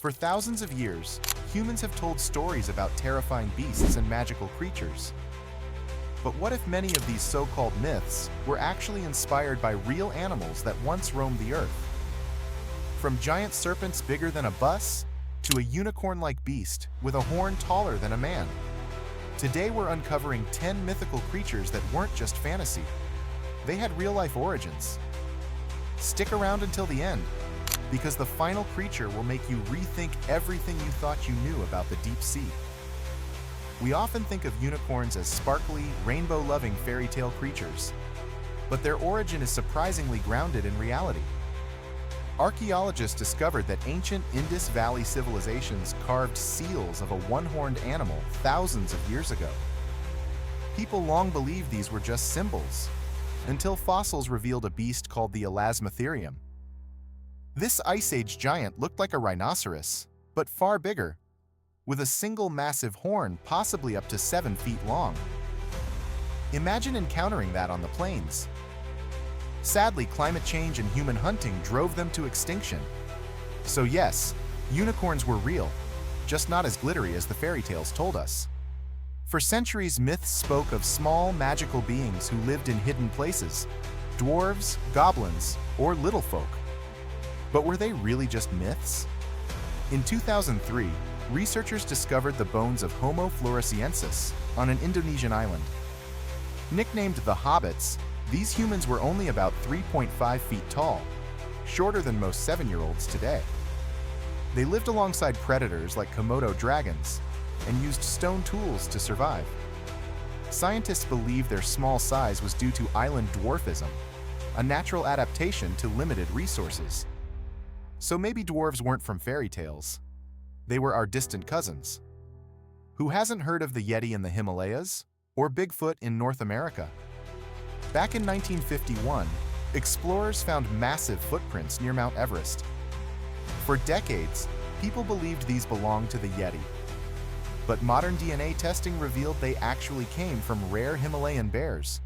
For thousands of years, humans have told stories about terrifying beasts and magical creatures. But what if many of these so-called myths were actually inspired by real animals that once roamed the earth? From giant serpents bigger than a bus, to a unicorn-like beast with a horn taller than a man. Today we're uncovering 10 mythical creatures that weren't just fantasy. They had real-life origins. Stick around until the end, because the final creature will make you rethink everything you thought you knew about the deep sea. We often think of unicorns as sparkly, rainbow-loving fairy tale creatures, but their origin is surprisingly grounded in reality. Archaeologists discovered that ancient Indus Valley civilizations carved seals of a one-horned animal thousands of years ago. People long believed these were just symbols, until fossils revealed a beast called the Elasmotherium. This Ice Age giant looked like a rhinoceros, but far bigger, with a single massive horn possibly up to 7 feet long. Imagine encountering that on the plains. Sadly, climate change and human hunting drove them to extinction. So yes, unicorns were real, just not as glittery as the fairy tales told us. For centuries, myths spoke of small, magical beings who lived in hidden places, dwarves, goblins, or little folk. But were they really just myths? In 2003, researchers discovered the bones of Homo floresiensis on an Indonesian island. Nicknamed the hobbits, these humans were only about 3.5 feet tall, shorter than most 7-year-olds today. They lived alongside predators like Komodo dragons and used stone tools to survive. Scientists believe their small size was due to island dwarfism, a natural adaptation to limited resources. So maybe dwarves weren't from fairy tales. They were our distant cousins. Who hasn't heard of the Yeti in the Himalayas or Bigfoot in North America? Back in 1951, explorers found massive footprints near Mount Everest. For decades, people believed these belonged to the Yeti. But modern DNA testing revealed they actually came from rare Himalayan bears.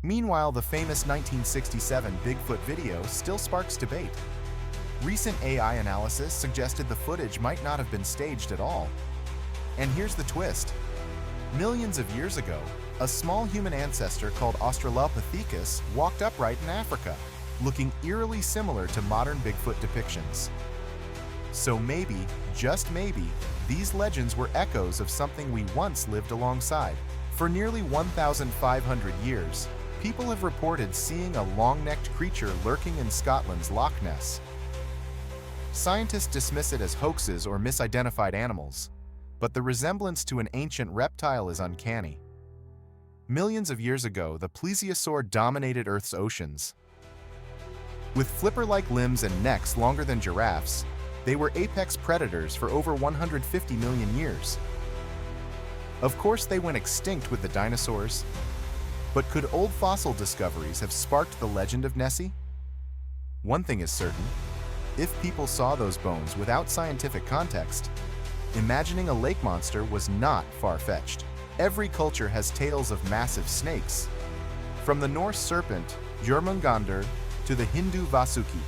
Meanwhile, the famous 1967 Bigfoot video still sparks debate. Recent AI analysis suggested the footage might not have been staged at all. And here's the twist. Millions of years ago, a small human ancestor called Australopithecus walked upright in Africa, looking eerily similar to modern Bigfoot depictions. So maybe, just maybe, these legends were echoes of something we once lived alongside. For nearly 1,500 years, people have reported seeing a long-necked creature lurking in Scotland's Loch Ness. Scientists dismiss it as hoaxes or misidentified animals, but the resemblance to an ancient reptile is uncanny. Millions of years ago, the plesiosaur dominated Earth's oceans. With flipper-like limbs and necks longer than giraffes, they were apex predators for over 150 million years. Of course, they went extinct with the dinosaurs. But could old fossil discoveries have sparked the legend of Nessie? One thing is certain. If people saw those bones without scientific context, imagining a lake monster was not far-fetched. Every culture has tales of massive snakes, from the Norse serpent, Jormungandr, to the Hindu Vasuki.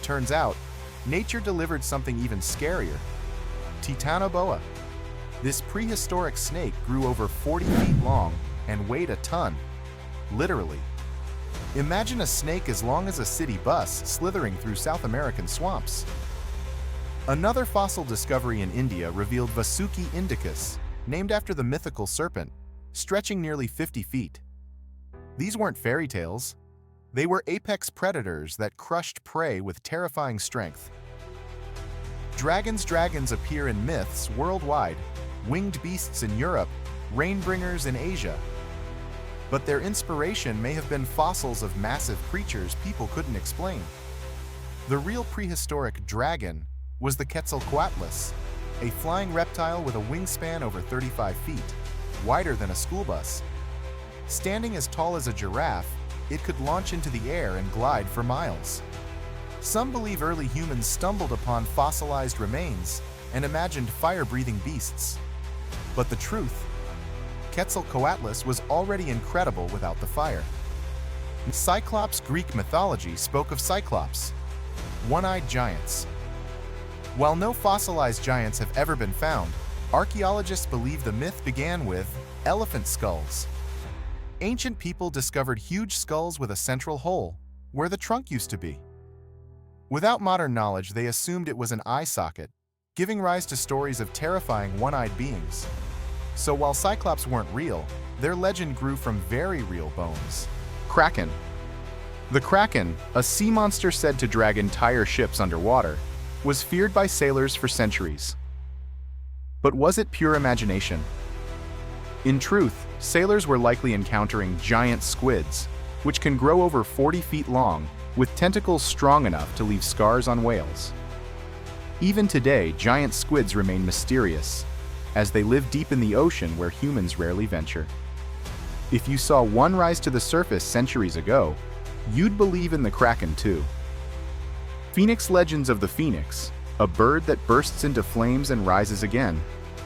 Turns out, nature delivered something even scarier, Titanoboa. This prehistoric snake grew over 40 feet long and weighed a ton, literally. Imagine a snake as long as a city bus slithering through South American swamps. Another fossil discovery in India revealed Vasuki indicus, named after the mythical serpent, stretching nearly 50 feet. These weren't fairy tales. They were apex predators that crushed prey with terrifying strength. Dragons appear in myths worldwide, winged beasts in Europe, rainbringers in Asia. But their inspiration may have been fossils of massive creatures people couldn't explain. The real prehistoric dragon was the Quetzalcoatlus, a flying reptile with a wingspan over 35 feet, wider than a school bus. Standing as tall as a giraffe, it could launch into the air and glide for miles. Some believe early humans stumbled upon fossilized remains and imagined fire-breathing beasts. But the truth? Quetzalcoatlus was already incredible without the fire. Cyclops Greek mythology spoke of Cyclops, one-eyed giants. While no fossilized giants have ever been found, archaeologists believe the myth began with elephant skulls. Ancient people discovered huge skulls with a central hole, where the trunk used to be. Without modern knowledge, they assumed it was an eye socket, giving rise to stories of terrifying one-eyed beings. So while Cyclops weren't real, their legend grew from very real bones. Kraken. The Kraken, a sea monster said to drag entire ships underwater, was feared by sailors for centuries. But was it pure imagination? In truth, sailors were likely encountering giant squids, which can grow over 40 feet long, with tentacles strong enough to leave scars on whales. Even today, giant squids remain mysterious, as they live deep in the ocean where humans rarely venture. If you saw one rise to the surface centuries ago, you'd believe in the Kraken too. Phoenix legends of the phoenix, a bird that bursts into flames and rises again,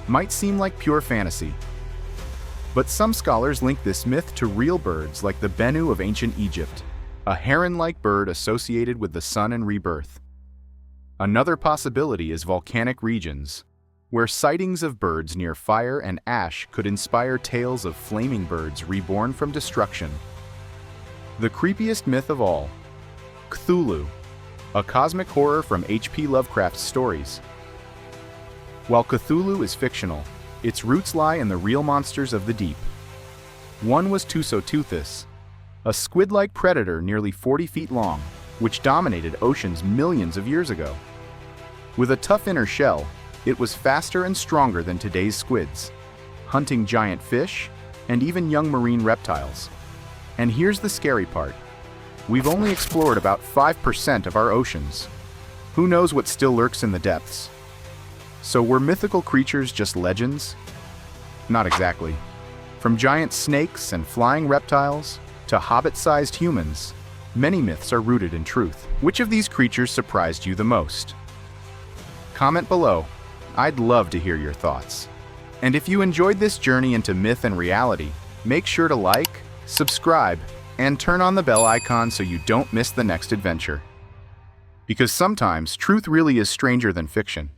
might seem like pure fantasy. But some scholars link this myth to real birds like the Bennu of ancient Egypt, a heron-like bird associated with the sun and rebirth. Another possibility is volcanic regions, where sightings of birds near fire and ash could inspire tales of flaming birds reborn from destruction. The creepiest myth of all, Cthulhu, a cosmic horror from H.P. Lovecraft's stories. While Cthulhu is fictional, its roots lie in the real monsters of the deep. One was Tusoteuthis, a squid-like predator nearly 40 feet long, which dominated oceans millions of years ago. With a tough inner shell, it was faster and stronger than today's squids, hunting giant fish and even young marine reptiles. And here's the scary part. We've only explored about 5% of our oceans. Who knows what still lurks in the depths? So were mythical creatures just legends? Not exactly. From giant snakes and flying reptiles to hobbit-sized humans, many myths are rooted in truth. Which of these creatures surprised you the most? Comment below. I'd love to hear your thoughts. And if you enjoyed this journey into myth and reality, make sure to like, subscribe, and turn on the bell icon so you don't miss the next adventure. Because sometimes truth really is stranger than fiction.